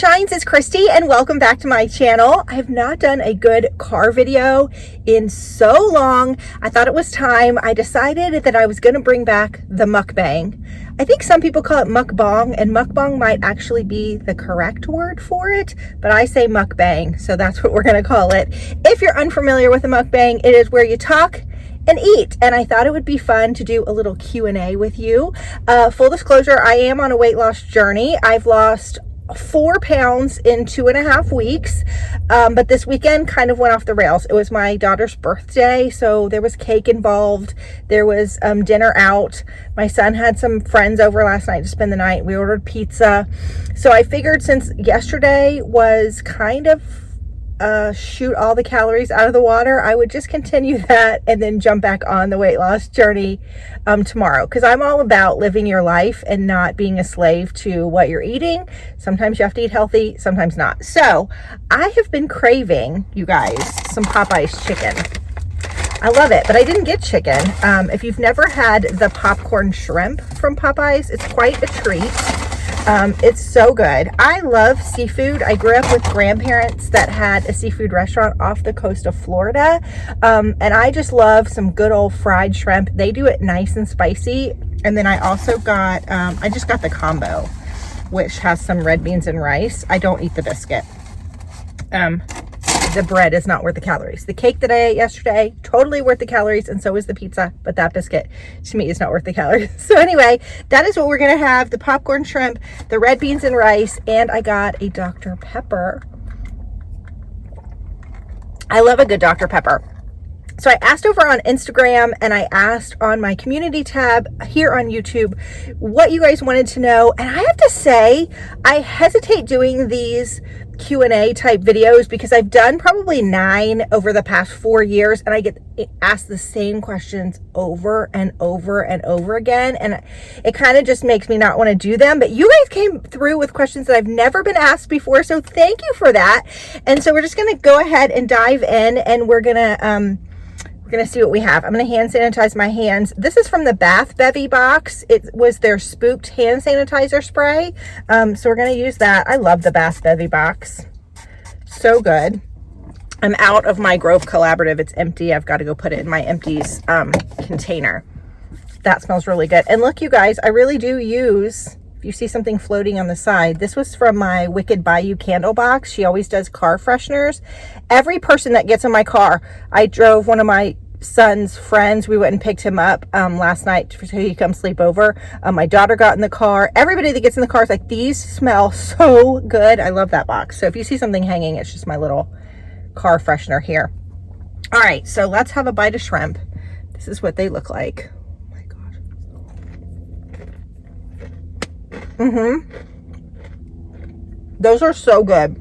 Sunshines, it's Christy and welcome back to my channel. I have not done a good car video in so long. I thought it was time. I decided that I was going to bring back the mukbang. I think some people call it mukbang, and mukbang might actually be the correct word for it, but I say mukbang, so that's what we're going to call it. If you're unfamiliar with a mukbang, it is where you talk and eat, and I thought it would be fun to do a little Q&A with you. Full disclosure, I am on a weight loss journey. I've lost 4 pounds in 2.5 weeks, but this weekend kind of went off the rails. It was my daughter's birthday, so there was cake involved. There was dinner out. My son had some friends over last night to spend the night. We ordered pizza. So I figured since yesterday was kind of shoot all the calories out of the water, I would just continue that and then jump back on the weight loss journey tomorrow, because I'm all about living your life and not being a slave to what you're eating. Sometimes you have to eat healthy, sometimes not. So I have been craving, you guys, some Popeyes chicken. I love it, but I didn't get chicken. If you've never had the popcorn shrimp from Popeyes, it's quite a treat. It's so good. I love seafood. I grew up with grandparents that had a seafood restaurant off the coast of Florida. And I just love some good old fried shrimp. They do it nice and spicy. And then I also got, I just got the combo, which has some red beans and rice. I don't eat the biscuit. The bread is not worth the calories. The cake that I ate yesterday, totally worth the calories, and so is the pizza, but that biscuit to me is not worth the calories. So anyway, that is what we're gonna have: the popcorn shrimp, the red beans and rice, and I got a Dr. Pepper. I love a good Dr. Pepper. So I asked over on Instagram and I asked on my community tab here on YouTube what you guys wanted to know. And I have to say, I hesitate doing these Q&A type videos because I've done probably 9 over the past 4 years, and I get asked the same questions over and over and over again. And it kind of just makes me not want to do them. But you guys came through with questions that I've never been asked before. So thank you for that. And so we're just going to go ahead and dive in, and we're going to see what we have. I'm going to hand sanitize my hands. This is from the Bath Bevy box. It was their Spooked hand sanitizer spray. So we're going to use that. I love the Bath Bevy box. So good. I'm out of my Grove Collaborative. It's empty. I've got to go put it in my empties container. That smells really good. And look, you guys, I really do use, if you see something floating on the side, this was from my Wicked Bayou candle box. She always does car fresheners. Every person that gets in my car, I drove one of my son's friends. We went and picked him up last night so he could come sleep over. My daughter got in the car. Everybody that gets in the car is like, these smell so good. I love that box. So if you see something hanging, it's just my little car freshener here. All right, so let's have a bite of shrimp. This is what they look like. Those are so good.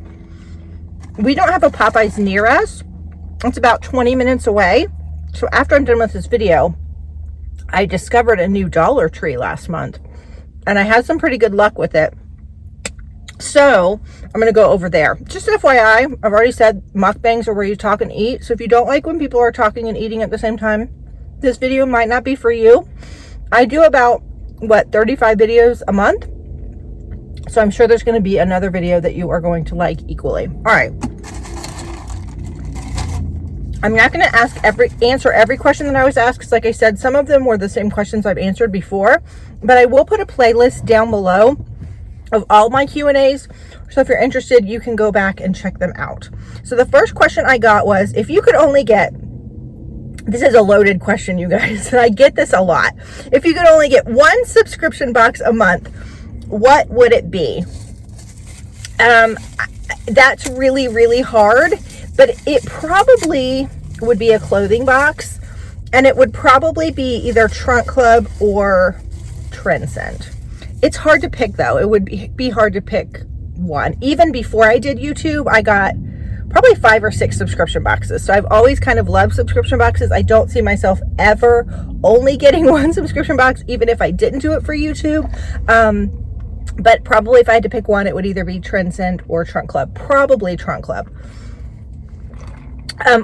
We don't have a Popeyes near us. It's about 20 minutes away. So after I'm done with this video, I discovered a new Dollar Tree last month, and I had some pretty good luck with it. So I'm going to go over there. Just FYI, I've already said mukbangs are where you talk and eat. So if you don't like when people are talking and eating at the same time, this video might not be for you. I do about, 35 videos a month. So I'm sure there's going to be another video that you are going to like equally. All right. I'm not going to answer every question that I was asked, because like I said, some of them were the same questions I've answered before, but I will put a playlist down below of all my Q&As. So if you're interested, you can go back and check them out. So the first question I got was, if you could only get, this is a loaded question, you guys, and I get this a lot. If you could only get 1 subscription box a month, what would it be? That's really, really hard, but it probably would be a clothing box, and it would probably be either Trunk Club or Trendsend. It's hard to pick, though. It would be hard to pick one. Even before I did YouTube, I got probably 5 or 6 subscription boxes. So I've always kind of loved subscription boxes. I don't see myself ever only getting 1 subscription box, even if I didn't do it for YouTube. But probably if I had to pick one, it would either be Trendsend or Trunk Club. Probably Trunk Club.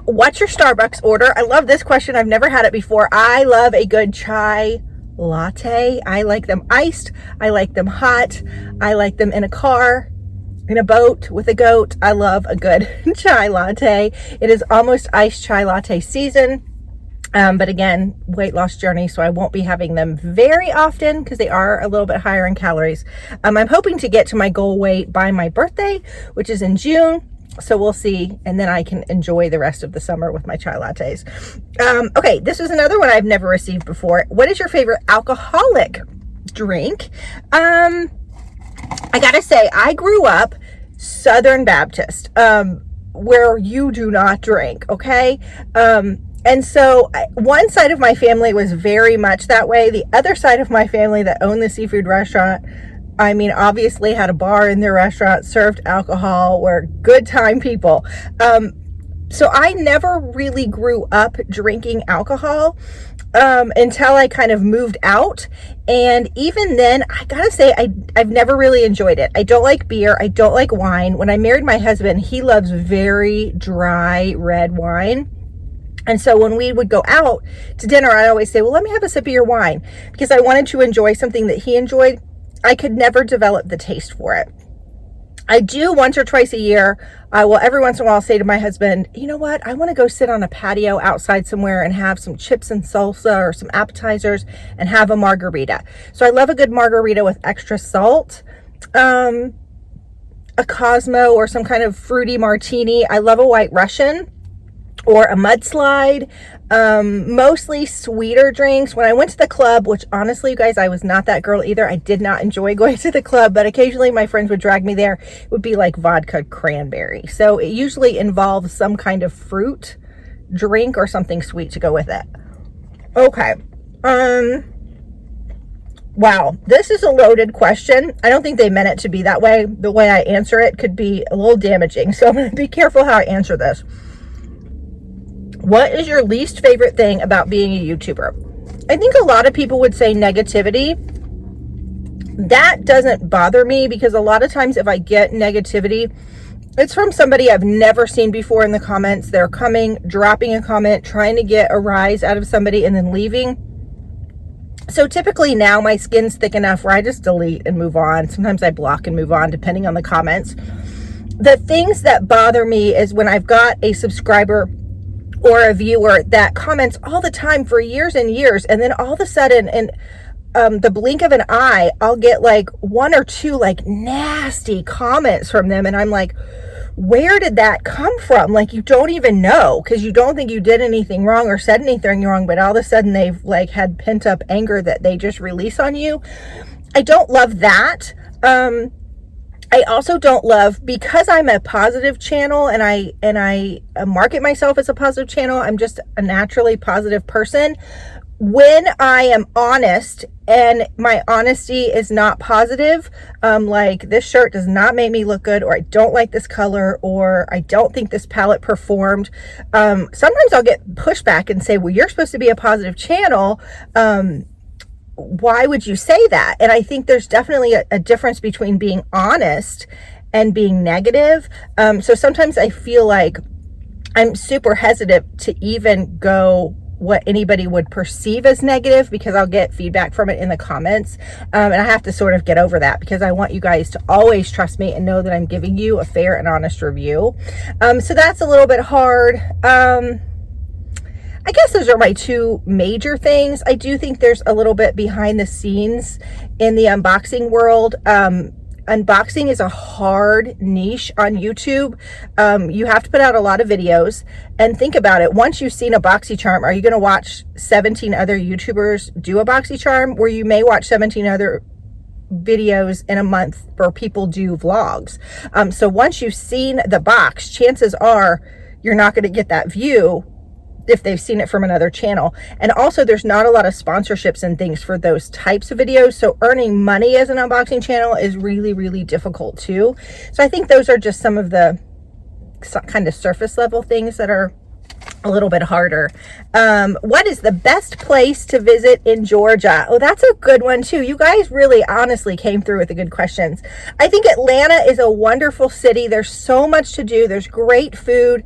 What's your Starbucks order? I love this question. I've never had it before. I love a good chai latte. I like them iced. I like them hot. I like them in a car. In a boat with a goat, I love a good chai latte. It is almost iced chai latte season. But again, weight loss journey, so I won't be having them very often because they are a little bit higher in calories. I'm hoping to get to my goal weight by my birthday, which is in June. So we'll see, and then I can enjoy the rest of the summer with my chai lattes. Okay, this is another one I've never received before. What is your favorite alcoholic drink? I gotta say, I grew up Southern Baptist, where you do not drink, okay? And so one side of my family was very much that way. The other side of my family that owned the seafood restaurant, I mean, obviously had a bar in their restaurant, served alcohol, were good time people. So I never really grew up drinking alcohol until I kind of moved out. And even then, I gotta say, I've never really enjoyed it. I don't like beer. I don't like wine. When I married my husband, he loves very dry red wine. And so when we would go out to dinner, I'd always say, well, let me have a sip of your wine, because I wanted to enjoy something that he enjoyed. I could never develop the taste for it. I do once or twice a year. I will every once in a while say to my husband, you know what? I want to go sit on a patio outside somewhere and have some chips and salsa or some appetizers and have a margarita. So I love a good margarita with extra salt. A Cosmo or some kind of fruity martini. I love a White Russian or a mudslide. Mostly sweeter drinks. When I went to the club, which honestly, you guys, I was not that girl either. I did not enjoy going to the club, but occasionally my friends would drag me there. It would be like vodka cranberry. So it usually involves some kind of fruit drink or something sweet to go with it. Okay. Wow, this is a loaded question. I don't think they meant it to be that way. The way I answer it could be a little damaging. So I'm going to be careful how I answer this. What is your least favorite thing about being a YouTuber? I think a lot of people would say negativity. That doesn't bother me, because a lot of times if I get negativity, it's from somebody I've never seen before in the comments. They're coming, dropping a comment, trying to get a rise out of somebody and then leaving. So typically now my skin's thick enough where I just delete and move on. Sometimes I block and move on depending on the comments. The things that bother me is when I've got a subscriber or a viewer that comments all the time for years and years, and then all of a sudden, in the blink of an eye, I'll get like one or two like nasty comments from them, and I'm like, where did that come from? Like, you don't even know, because you don't think you did anything wrong or said anything wrong, but all of a sudden they've like had pent up anger that they just release on you. I don't love that. I also don't love, because I'm a positive channel and I market myself as a positive channel, I'm just a naturally positive person. When I am honest and my honesty is not positive, like this shirt does not make me look good, or I don't like this color, or I don't think this palette performed, sometimes I'll get pushback and say, well, you're supposed to be a positive channel. Why would you say that? And I think there's definitely a difference between being honest and being negative. So sometimes I feel like I'm super hesitant to even go what anybody would perceive as negative, because I'll get feedback from it in the comments. And I have to sort of get over that, because I want you guys to always trust me and know that I'm giving you a fair and honest review. So that's a little bit hard. I guess those are my two major things. I do think there's a little bit behind the scenes in the unboxing world. Unboxing is a hard niche on YouTube. You have to put out a lot of videos, and think about it. Once you've seen a BoxyCharm, are you going to watch 17 other YouTubers do a BoxyCharm, where you may watch 17 other videos in a month where people do vlogs? So once you've seen the box, chances are you're not going to get that view if they've seen it from another channel. And also, there's not a lot of sponsorships and things for those types of videos, so earning money as an unboxing channel is really, really difficult too. So I think those are just some of the kind of surface level things that are a little bit harder. What is the best place to visit in Georgia? Oh, that's a good one too. You guys really honestly came through with the good questions. I think Atlanta is a wonderful city. There's so much to do. There's great food.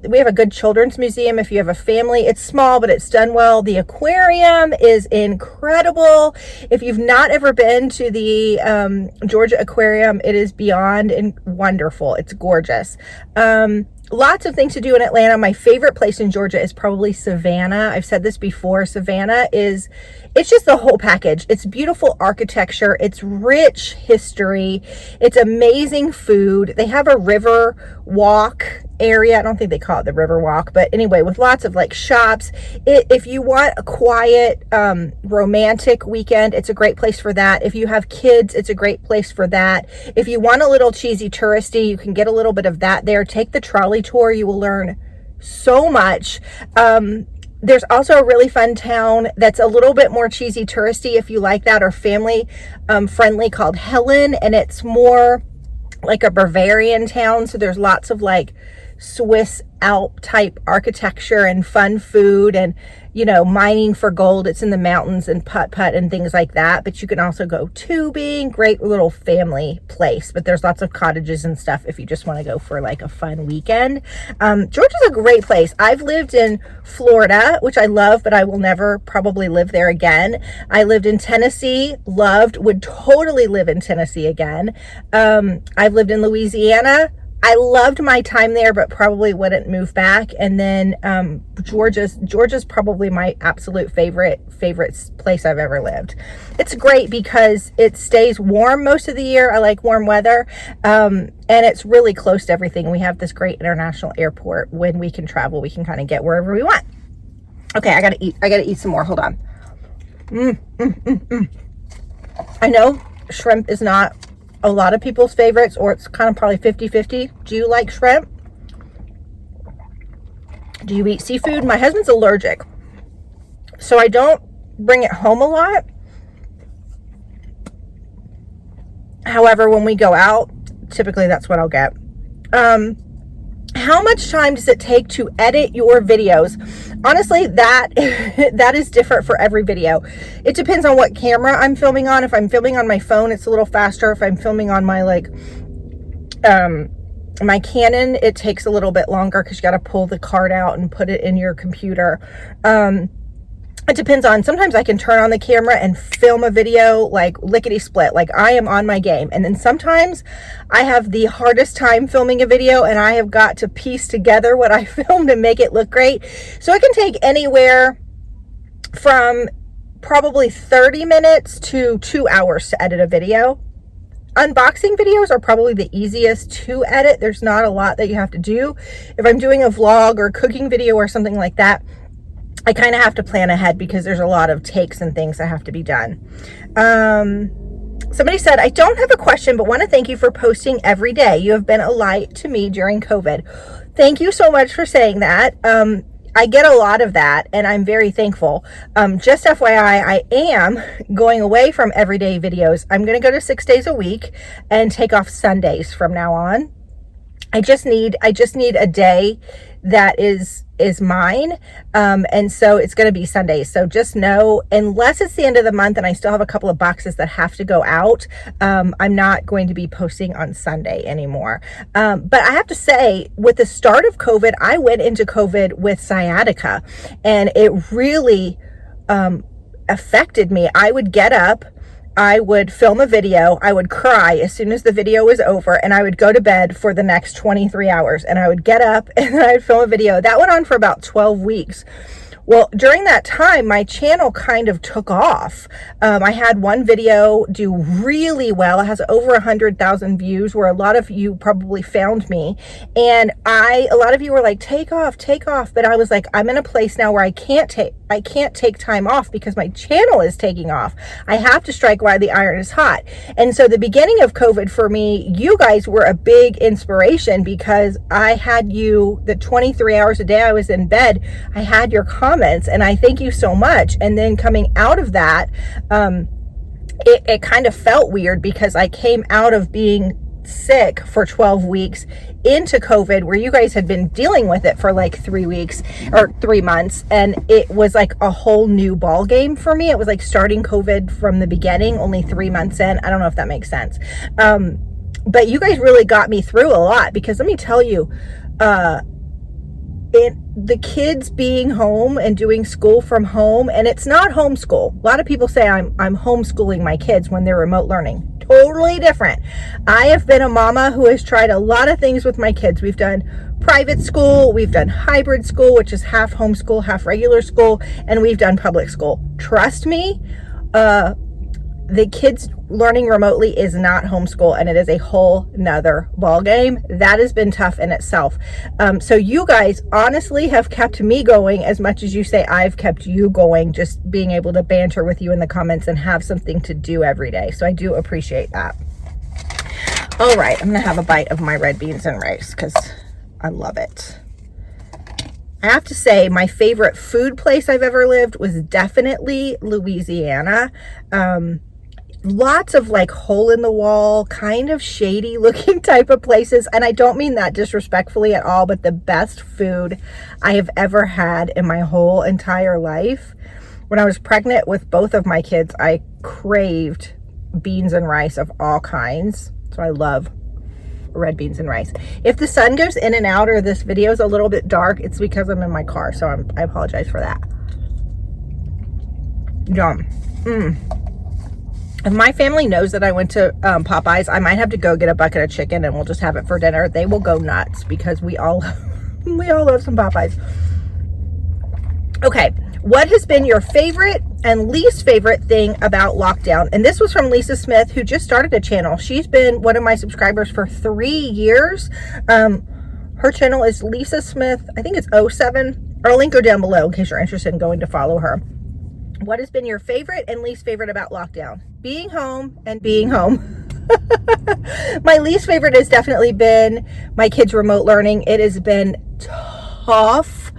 We have a good children's museum if you have a family. It's small, but it's done well. The aquarium is incredible. If you've not ever been to the Georgia Aquarium, it is beyond and wonderful. It's gorgeous. Lots of things to do in Atlanta. My favorite place in Georgia is probably Savannah. I've said this before. Savannah it's just the whole package. It's beautiful architecture. It's rich history. It's amazing food. They have a river walk area. I don't think they call it the river walk, but anyway, with lots of like shops. If you want a quiet, romantic weekend, it's a great place for that. If you have kids, it's a great place for that. If you want a little cheesy touristy, you can get a little bit of that there. Take the trolley tour. You will learn so much. There's also a really fun town that's a little bit more cheesy touristy if you like that, or family friendly, called Helen, and it's more like a Bavarian town. So there's lots of like Swiss Alp type architecture and fun food and, you know, mining for gold. It's in the mountains and putt-putt and things like that. But you can also go tubing. Great little family place. But there's lots of cottages and stuff if you just want to go for like a fun weekend. Georgia's a great place. I've lived in Florida, which I love, but I will never probably live there again. I lived in Tennessee, would totally live in Tennessee again. I've lived in Louisiana. I loved my time there, but probably wouldn't move back. And then Georgia's probably my absolute favorite place I've ever lived. It's great because it stays warm most of the year. I like warm weather. And it's really close to everything. We have this great international airport. When we can travel, we can kind of get wherever we want. Okay, I gotta eat some more. Hold on. I know shrimp is not a lot of people's favorites, or it's kind of probably 50-50. Do you like shrimp? Do you eat seafood? My husband's allergic, so I don't bring it home a lot. However, when we go out, typically that's what I'll get. How much time does it take to edit your videos? Honestly, that is different for every video. It depends on what camera I'm filming on. If I'm filming on my phone, it's a little faster. If I'm filming on my my Canon, it takes a little bit longer because you got to pull the card out and put it in your computer. It depends on, sometimes I can turn on the camera and film a video like lickety split, like I am on my game. And then sometimes I have the hardest time filming a video and I have got to piece together what I filmed and make it look great. So it can take anywhere from probably 30 minutes to 2 hours to edit a video. Unboxing videos are probably the easiest to edit. There's not a lot that you have to do. If I'm doing a vlog or cooking video or something like that, I kind of have to plan ahead because there's a lot of takes and things that have to be done. Somebody said, I don't have a question, but want to thank you for posting every day. You have been a light to me during COVID. Thank you so much for saying that. I get a lot of that and I'm very thankful. Just FYI, I am going away from everyday videos. I'm going to go to 6 days a week and take off Sundays from now on. I just need a day that is mine. And so it's going to be Sundays. So just know, unless it's the end of the month and I still have a couple of boxes that have to go out, I'm not going to be posting on Sunday anymore. But I have to say, with the start of COVID, I went into COVID with sciatica and it really affected me. I would get up, I would film a video, I would cry as soon as the video was over, and I would go to bed for the next 23 hours, and I would get up and then I'd film a video. That went on for about 12 weeks. Well, during that time, my channel kind of took off. I had one video do really well. It has over 100,000 views, where a lot of you probably found me. And a lot of you were like, take off. But I was like, I'm in a place now where I can't take time off because my channel is taking off. I have to strike while the iron is hot. And so the beginning of COVID for me, you guys were a big inspiration because I had you, the 23 hours a day I was in bed, I had your comments, and I thank you so much. And then coming out of that, it kind of felt weird because I came out of being sick for 12 weeks into COVID, where you guys had been dealing with it for like 3 weeks or 3 months, and it was like a whole new ball game for me. It was like starting COVID from the beginning, only 3 months in. I don't know if that makes sense. But you guys really got me through a lot, because let me tell you, the kids being home and doing school from home, and it's not homeschool. A lot of people say I'm homeschooling my kids when they're remote learning. Totally different. I have been a mama who has tried a lot of things with my kids. We've done private school, we've done hybrid school, which is half homeschool, half regular school, and we've done public school. Trust me, the kids learning remotely is not homeschool, and it is a whole nother ball game. That has been tough in itself. So you guys honestly have kept me going as much as you say I've kept you going, just being able to banter with you in the comments and have something to do every day. So I do appreciate that. All right, I'm gonna have a bite of my red beans and rice because I love it. I have to say, my favorite food place I've ever lived was definitely Louisiana. Lots of like hole in the wall, kind of shady looking type of places. And I don't mean that disrespectfully at all, but the best food I have ever had in my whole entire life. When I was pregnant with both of my kids, I craved beans and rice of all kinds. So I love red beans and rice. If the sun goes in and out or this video is a little bit dark, it's because I'm in my car. So I apologize for that. Yum. If my family knows that I went to Popeyes, I might have to go get a bucket of chicken and we'll just have it for dinner. They will go nuts because we all love some Popeyes. Okay, what has been your favorite and least favorite thing about lockdown? And this was from Lisa Smith, who just started a channel. She's been one of my subscribers for 3 years. Her channel is Lisa Smith, I think it's 07. I'll link her down below in case you're interested in going to follow her. What has been your favorite and least favorite about lockdown? Being home and being home. My least favorite has definitely been my kids' remote learning. It has been tough.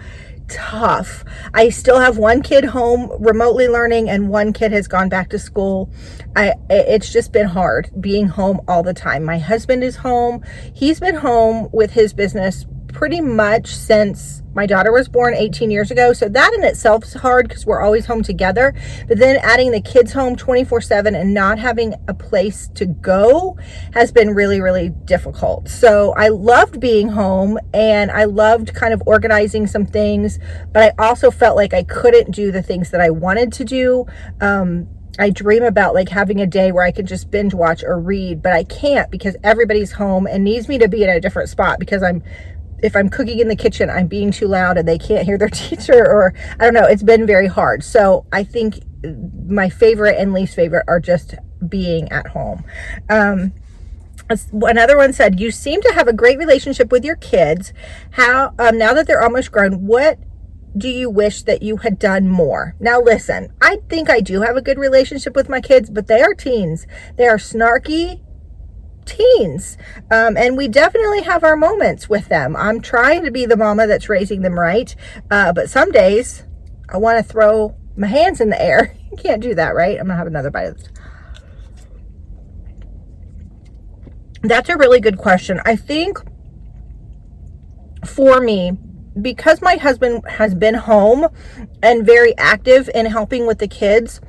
I still have one kid home remotely learning and one kid has gone back to school. It's just been hard being home all the time. My husband is home. He's been home with his business pretty much since my daughter was born 18 years ago. So that in itself is hard because we're always home together. But then adding the kids home 24/7 and not having a place to go has been really, really difficult. So I loved being home and I loved kind of organizing some things, but I also felt like I couldn't do the things that I wanted to do. I dream about like having a day where I can just binge watch or read, but I can't because everybody's home and needs me to be in a different spot because if I'm cooking in the kitchen, I'm being too loud and they can't hear their teacher, or I don't know, it's been very hard. So I think my favorite and least favorite are just being at home. Another one said, you seem to have a great relationship with your kids. How, now that they're almost grown, what do you wish that you had done more? Now listen, I think I do have a good relationship with my kids, but they are teens. They are snarky teens, and we definitely have our moments with them. I'm trying to be the mama that's raising them right, but some days I want to throw my hands in the air. You can't do that, right? I'm gonna have another bite of this. That's a really good question. I think for me, because my husband has been home and very active in helping with the kids,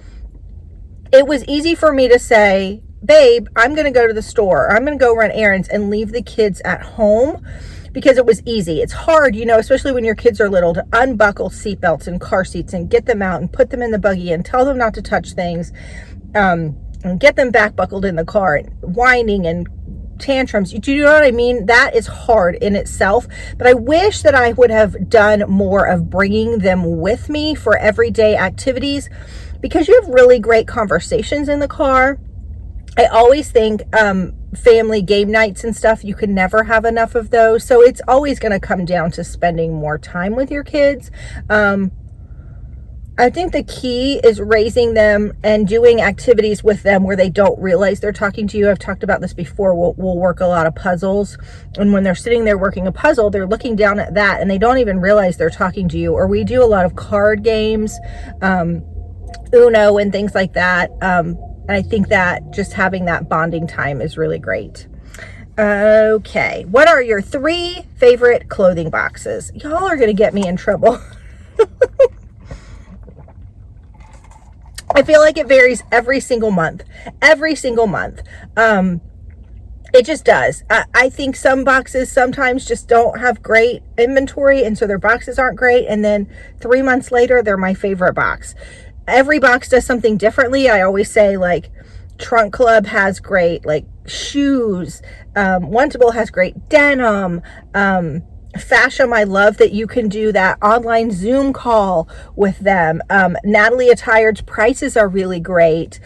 it was easy for me to say, babe, I'm going to go to the store, or I'm going to go run errands and leave the kids at home, because it was easy. It's hard, you know, especially when your kids are little, to unbuckle seatbelts and car seats and get them out and put them in the buggy and tell them not to touch things, and get them back buckled in the car, and whining and tantrums. Do you know what I mean? That is hard in itself, but I wish that I would have done more of bringing them with me for everyday activities, because you have really great conversations in the car. I always think family game nights and stuff, you can never have enough of those. So it's always going to come down to spending more time with your kids. I think the key is raising them and doing activities with them where they don't realize they're talking to you. I've talked about this before. We'll work a lot of puzzles. And when they're sitting there working a puzzle, they're looking down at that and they don't even realize they're talking to you. Or we do a lot of card games, Uno and things like that. And I think that just having that bonding time is really great. Okay, what are your 3 favorite clothing boxes? Y'all are gonna get me in trouble. I feel like it varies every single month. Every single month. It just does. I think some boxes sometimes just don't have great inventory, and so their boxes aren't great. And then 3 months later, they're my favorite box. Every box does something differently. I always say, like, Trunk Club has great, like, shoes. Wantable has great denim. Fasham, I love that you can do that online Zoom call with them. Natalie Attired's prices are really great.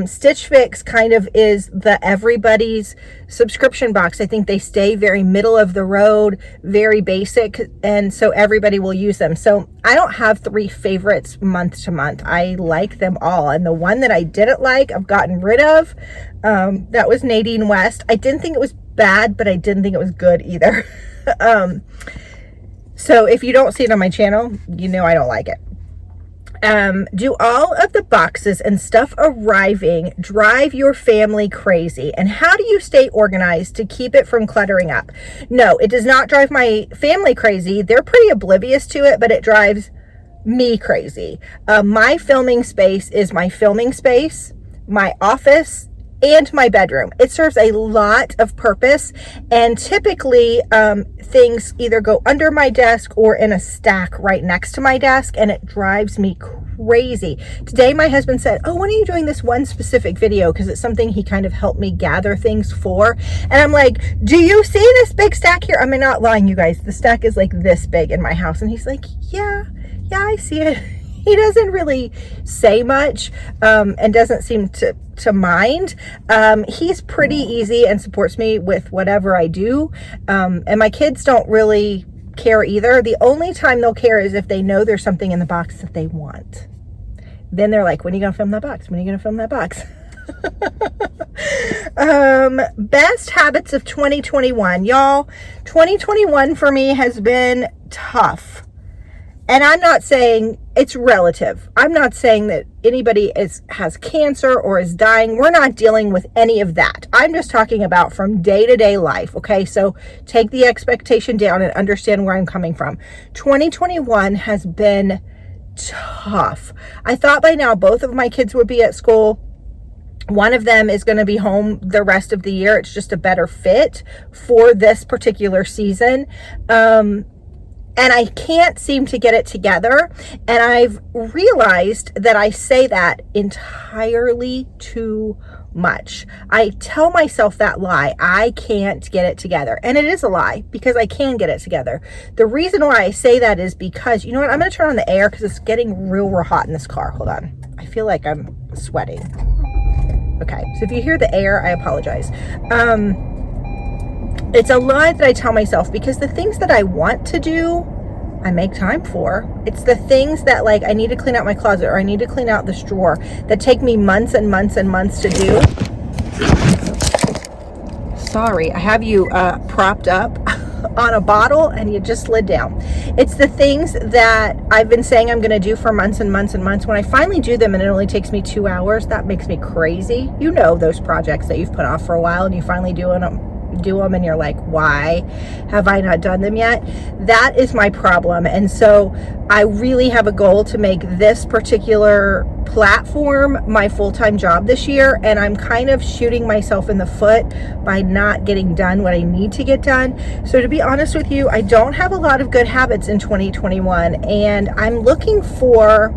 Stitch Fix kind of is the everybody's subscription box. I think they stay very middle of the road, very basic, and so everybody will use them. So I don't have 3 favorites month to month. I like them all, and the one that I didn't like, I've gotten rid of. That was Nadine West. I didn't think it was bad, but I didn't think it was good either. So if you don't see it on my channel, you know I don't like it. Do all of the boxes and stuff arriving drive your family crazy? And how do you stay organized to keep it from cluttering up? No, it does not drive my family crazy. They're pretty oblivious to it, but it drives me crazy. My filming space is my filming space, my office, and my bedroom. It serves a lot of purpose, and typically things either go under my desk or in a stack right next to my desk, and it drives me crazy. Today my husband said, oh, when are you doing this one specific video? Because it's something he kind of helped me gather things for. And I'm like, do you see this big stack here? I'm not lying, you guys. The stack is like this big in my house. And he's like, yeah, I see it. He doesn't really say much and doesn't seem to mind. He's pretty easy and supports me with whatever I do. And my kids don't really care either. The only time they'll care is if they know there's something in the box that they want. Then they're like, when are you going to film that box? When are you going to film that box? Best habits of 2021. Y'all, 2021 for me has been tough. And I'm not saying it's relative. I'm not saying that anybody has cancer or is dying. We're not dealing with any of that. I'm just talking about from day-to-day life, okay? So take the expectation down and understand where I'm coming from. 2021 has been tough. I thought by now both of my kids would be at school. One of them is going to be home the rest of the year. It's just a better fit for this particular season. And I can't seem to get it together. And I've realized that I say that entirely too much. I tell myself that lie. I can't get it together. And it is a lie because I can get it together. The reason why I say that is because, you know what? I'm going to turn on the air because it's getting real hot in this car. Hold on. I feel like I'm sweating. Okay. So if you hear the air, I apologize. It's a lie that I tell myself because the things that I want to do, I make time for. It's the things that, like, I need to clean out my closet or I need to clean out this drawer that take me months and months and months to do. Sorry, I have you propped up on a bottle and you just slid down. It's the things that I've been saying I'm going to do for months and months and months. When I finally do them and it only takes me 2 hours, that makes me crazy. You know, those projects that you've put off for a while and you finally do them and you're like, why have I not done them yet? That is my problem. And so I really have a goal to make this particular platform my full-time job this year, and I'm kind of shooting myself in the foot by not getting done what I need to get done. So to be honest with you, I don't have a lot of good habits in 2021, and I'm looking for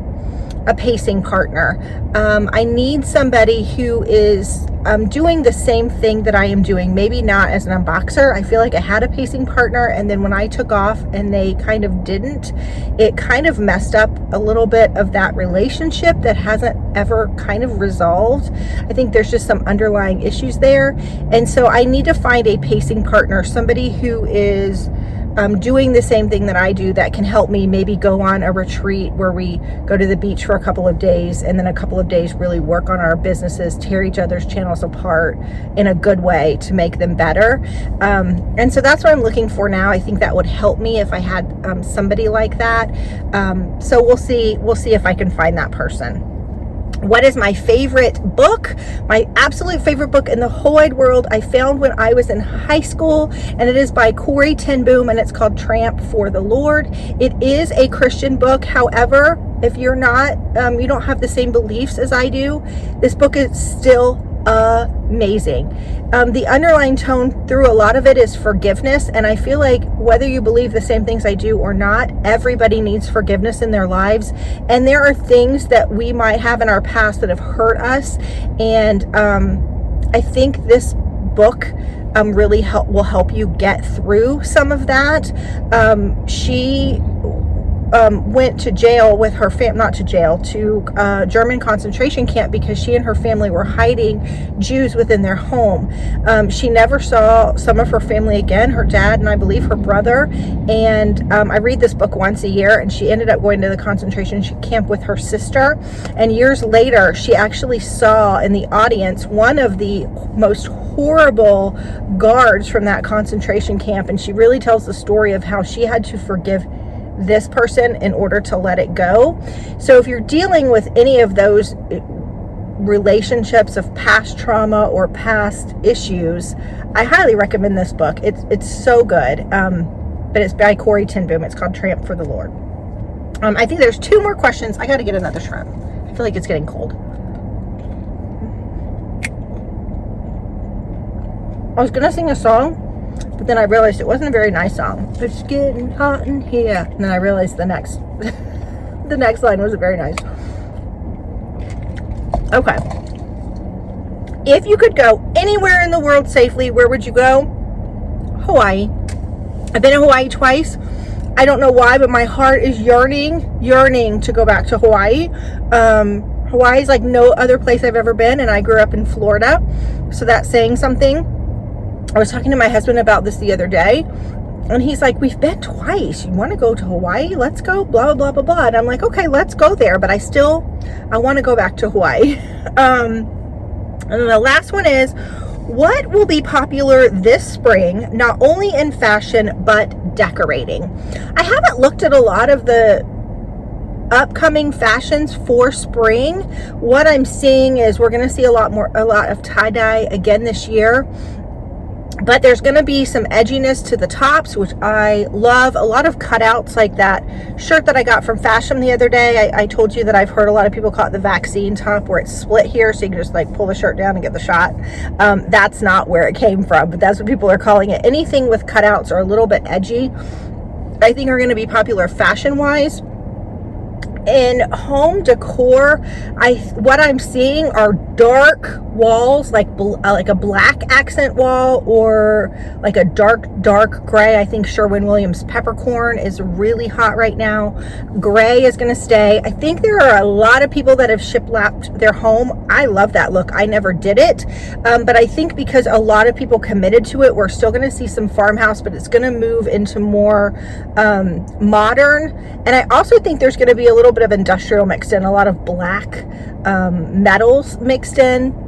a pacing partner. I need somebody who is doing the same thing that I am doing, maybe not as an unboxer. I feel like I had a pacing partner, and then when I took off and they kind of didn't, it kind of messed up a little bit of that relationship that hasn't ever kind of resolved. I think there's just some underlying issues there. And so I need to find a pacing partner, somebody who is doing the same thing that I do that can help me maybe go on a retreat where we go to the beach for a couple of days and then a couple of days really work on our businesses, tear each other's channels apart in a good way to make them better. And so that's what I'm looking for now. I think that would help me if I had somebody like that. So we'll see if I can find that person. What is my favorite book? My absolute favorite book in the whole wide world I found when I was in high school, and it is by Corrie ten Boom, and it's called Tramp for the Lord. It is a Christian book. However, if you're not, you don't have the same beliefs as I do, this book is still amazing. The underlying tone through a lot of it is forgiveness, and I feel like whether you believe the same things I do or not, everybody needs forgiveness in their lives, and there are things that we might have in our past that have hurt us, and I think this book really will help you get through some of that. She went to jail with her not to jail, to German concentration camp because she and her family were hiding Jews within their home. She never saw some of her family again, her dad and I believe her brother, and I read this book once a year, and she ended up going to the concentration camp with her sister, and years later she actually saw in the audience one of the most horrible guards from that concentration camp, and she really tells the story of how she had to forgive this person in order to let it go. So if you're dealing with any of those relationships of past trauma or past issues, I highly recommend this book. It's so good. But it's by Corrie ten Boom. It's called Tramp for the Lord. I think there's 2 more questions. I got to get another shrimp. I feel like it's getting cold. I was gonna sing a song, but then I realized it wasn't a very nice song. It's getting hot in here. And then I realized the next line wasn't very nice. Okay. If you could go anywhere in the world safely, where would you go? Hawaii. I've been in Hawaii twice. I don't know why, but my heart is yearning to go back to Hawaii. Hawaii is like no other place I've ever been, and I grew up in Florida, so that's saying something. I was talking to my husband about this the other day, and he's like, we've been twice. You want to go to Hawaii? Let's go, blah, blah, blah, blah. And I'm like, okay, let's go there. But I want to go back to Hawaii. And then the last one is, what will be popular this spring, not only in fashion, but decorating? I haven't looked at a lot of the upcoming fashions for spring. What I'm seeing is we're going to see a lot of tie-dye again this year. But there's going to be some edginess to the tops, which I love. A lot of cutouts, like that shirt that I got from Fashion the other day. I told you that I've heard a lot of people call it the vaccine top, where it's split here, so you can just like pull the shirt down and get the shot. That's not where it came from, but that's what people are calling it. Anything with cutouts or a little bit edgy, I think are going to be popular fashion-wise. In home decor, what I'm seeing are dark walls, like a black accent wall, or like a dark gray. I think Sherwin-Williams peppercorn is really hot right now. Gray is going to stay. I think there are a lot of people that have shiplapped their home. I love that look. I never did it, but I think because a lot of people committed to it, we're still going to see some farmhouse, but it's going to move into more modern. And I also think there's going to be a little bit of industrial mixed in, a lot of black metals mixed in.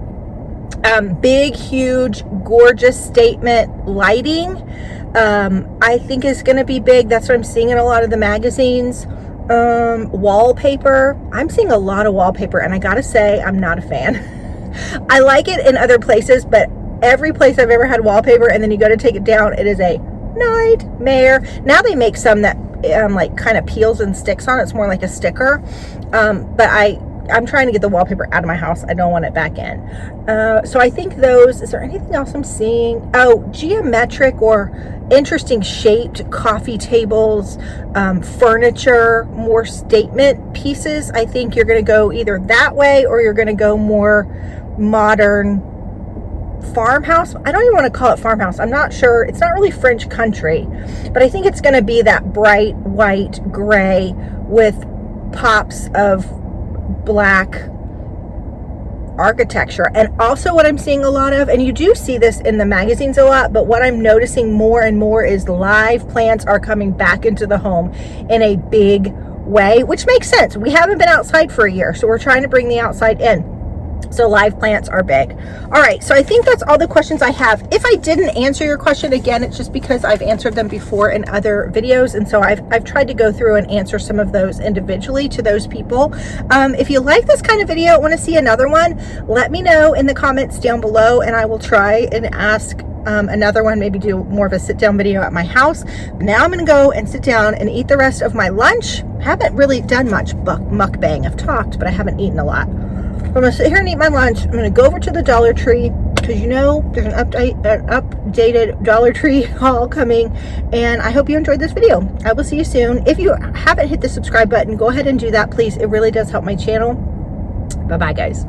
Big, huge, gorgeous statement lighting, I think is going to be big. That's what I'm seeing in a lot of the magazines. Wallpaper. I'm seeing a lot of wallpaper, and I gotta say, I'm not a fan. I like it in other places, but every place I've ever had wallpaper and then you go to take it down, it is a nightmare. Now they make some that like kind of peels and sticks on. It's more like a sticker, but I'm trying to get the wallpaper out of my house. I don't want it back in. So I think those. Is there anything else I'm seeing? Oh, geometric or interesting shaped coffee tables, furniture, more statement pieces. I think you're going to go either that way or you're going to go more modern farmhouse. I don't even want to call it farmhouse. I'm not sure. It's not really French country, but I think it's going to be that bright white gray with pops of black architecture. And also what I'm seeing a lot of, and you do see this in the magazines a lot, but what I'm noticing more and more is live plants are coming back into the home in a big way, which makes sense. We haven't been outside for a year, so we're trying to bring the outside in. So live plants are big. All right, so I think that's all the questions I have. If I didn't answer your question, again, it's just because I've answered them before in other videos, and so I've tried to go through and answer some of those individually to those people. If you like this kind of video, want to see another one, let me know in the comments down below, and I will try and ask another one, maybe do more of a sit down video at my house. Now I'm gonna go and sit down and eat the rest of my lunch. Haven't really done much mukbang. I've talked, but I haven't eaten a lot. I'm gonna sit here and eat my lunch. I'm gonna go over to the Dollar Tree because you know there's an updated Dollar Tree haul coming, and I hope you enjoyed this video. I will see you soon. If you haven't hit the subscribe button, go ahead and do that, please. It really does help my channel. Bye bye, guys.